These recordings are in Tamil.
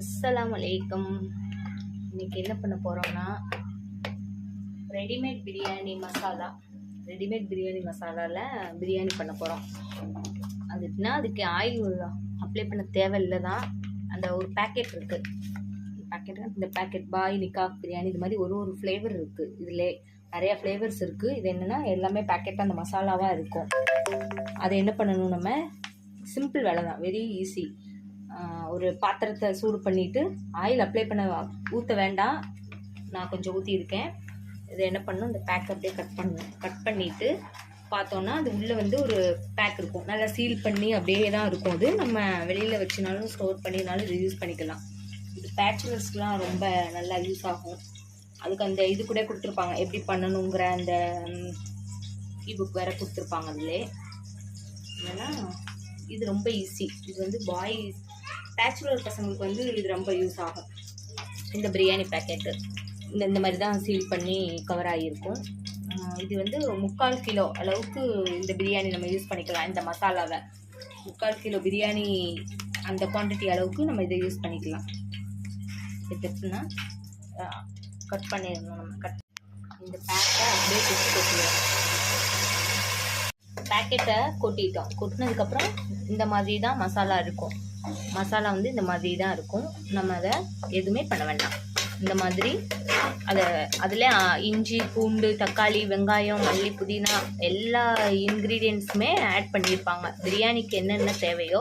அஸ்ஸலாமு அலைக்கும். இன்னைக்கு என்ன பண்ண போகிறோம்னா ரெடிமேட் பிரியாணி மசாலாவில் பிரியாணி பண்ண போகிறோம். அதுக்கு ஆயில் அப்ளை பண்ண தேவையில்லை தான். அந்த ஒரு பேக்கெட் இருக்குது. இந்த பேக்கெட் பாய் நிக்காக் பிரியாணி இது மாதிரி ஒரு ஃப்ளேவர் இருக்குது. இதில் நிறையா ஃப்ளேவர்ஸ் இருக்குது. இது என்னென்னா எல்லாமே பேக்கெட்டாக அந்த மசாலாவாக இருக்கும். அதை என்ன பண்ணணும், நம்ம சிம்பிள் வேலை தான், வெரி ஈஸி. ஒரு பாத்திரத்தை சூடு பண்ணிவிட்டு ஆயில் அப்ளை பண்ண ஊற்ற வேண்டாம். நான் கொஞ்சம் ஊற்றியிருக்கேன். இதை என்ன பண்ணணும், இந்த பேக் அப்படியே கட் பண்ணிவிட்டு பார்த்தோன்னா அது உள்ளே வந்து ஒரு பேக் இருக்கும். நல்லா சீல் பண்ணி அப்படியே தான் இருக்கும். அது நம்ம வெளியில் வச்சுனாலும் ஸ்டோர் பண்ணினாலும் இது யூஸ் பண்ணிக்கலாம். இது பேச்சுலர்ஸ்லாம் ரொம்ப நல்லா யூஸ் ஆகும். அதுக்கு அந்த இது கூட கொடுத்துருப்பாங்க, எப்படி பண்ணணுங்கிற அந்த இபுக் வேறு கொடுத்துருப்பாங்க. அதிலே ஏன்னா இது ரொம்ப ஈஸி. இது வந்து பேச்சுலர் பசங்களுக்கு வந்து இது ரொம்ப யூஸ் ஆகும். இந்த பிரியாணி பேக்கெட்டு இந்த மாதிரி தான் சீல் பண்ணி கவர் ஆகியிருக்கும். இது வந்து 3/4 கிலோ அளவுக்கு இந்த பிரியாணி நம்ம யூஸ் பண்ணிக்கலாம். இந்த மசாலாவை 3/4 கிலோ பிரியாணி அந்த குவான்டிட்டி அளவுக்கு நம்ம இதை யூஸ் பண்ணிக்கலாம். எப்படின்னா கட் பண்ணிடணும். நம்ம இந்த பேக்கை அப்படியே கொட்டிடுவோம். பேக்கெட்டை கொட்டினதுக்கப்புறம் இந்த மாதிரி தான் மசாலா இருக்கும். மசாலா வந்து இந்த மாதிரி தான் இருக்கும். நம்ம அதை எதுவுமே பண்ண வேண்டாம். இந்த மாதிரி அதில் இஞ்சி, பூண்டு, தக்காளி, வெங்காயம், மல்லி, புதினா எல்லா இன்க்ரீடியன்ஸுமே ஆட் பண்ணியிருப்பாங்க. பிரியாணிக்கு என்னென்ன தேவையோ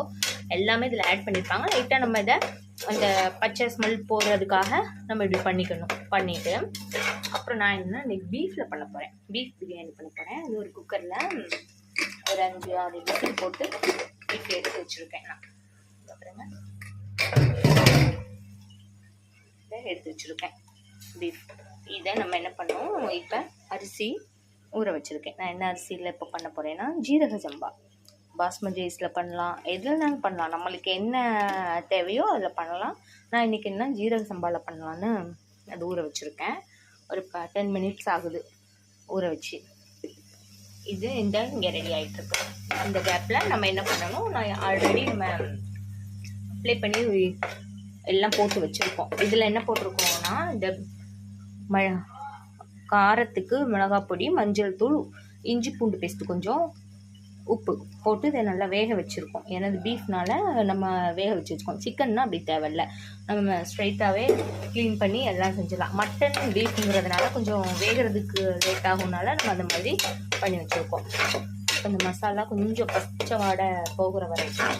எல்லாமே இதில் ஆட் பண்ணியிருப்பாங்க. லைட்டாக நம்ம இதை அந்த பச்சை ஸ்மெல் போடுறதுக்காக நம்ம இப்படி பண்ணிவிட்டு அப்புறம் நான் என்னென்னா இன்றைக்கி பீஃபில் பண்ண போகிறேன். பீஃப் பிரியாணி பண்ண போகிறேன். அது ஒரு குக்கரில் ஒரு 5-6 விசில் போட்டு பீஃப் எடுத்து வச்சுருக்கேன். நான் அப்புறங்க எடுத்து வச்சுருக்கேன் பீஃப். இதை நம்ம என்ன பண்ணுவோம், இப்போ அரிசி ஊற வச்சுருக்கேன். நான் என்ன அரிசியில் இப்போ பண்ண போகிறேன்னா ஜீரக சம்பா, பாஸ்மதி ரைஸில் பண்ணலாம், எதுலனாலும் பண்ணலாம். நம்மளுக்கு என்ன தேவையோ அதில் பண்ணலாம். நான் இன்றைக்கி என்ன ஜீரக சம்பாவில் பண்ணலான்னு அது ஊற வச்சுருக்கேன். ஒரு 10 மினிட்ஸ் ஆகுது ஊற வச்சு. இது இங்கே ரெடி ஆகிட்டுருக்கு. இந்த கேப்பில் நம்ம என்ன பண்ணணும், நான் ஆல்ரெடி நம்ம அப்ளை பண்ணி எல்லாம் போட்டு வச்சுருக்கோம். இதில் என்ன போட்டிருக்கோம்னா இந்த காரத்துக்கு மிளகாய் பொடி, மஞ்சள் தூள், இஞ்சி பூண்டு பேஸ்ட்டு, கொஞ்சம் உப்பு போட்டு இதை நல்லா வேக வச்சுருக்கோம். ஏன்னா இது பீஃப்னால நம்ம வேக வச்சுருக்கோம். சிக்கன்னா அப்படி தேவையில்லை, நம்ம ஸ்ட்ரைட்டாகவே க்ளீன் பண்ணி எல்லாம் செஞ்சிடலாம். மட்டன் பீஃப்ங்கிறதுனால கொஞ்சம் வேகிறதுக்கு லேட் ஆகும்னால நம்ம அந்த மாதிரி பண்ணி வச்சுருக்கோம். அந்த மசாலா கொஞ்சம் பச்சை வாடை போகிற வரைக்கும்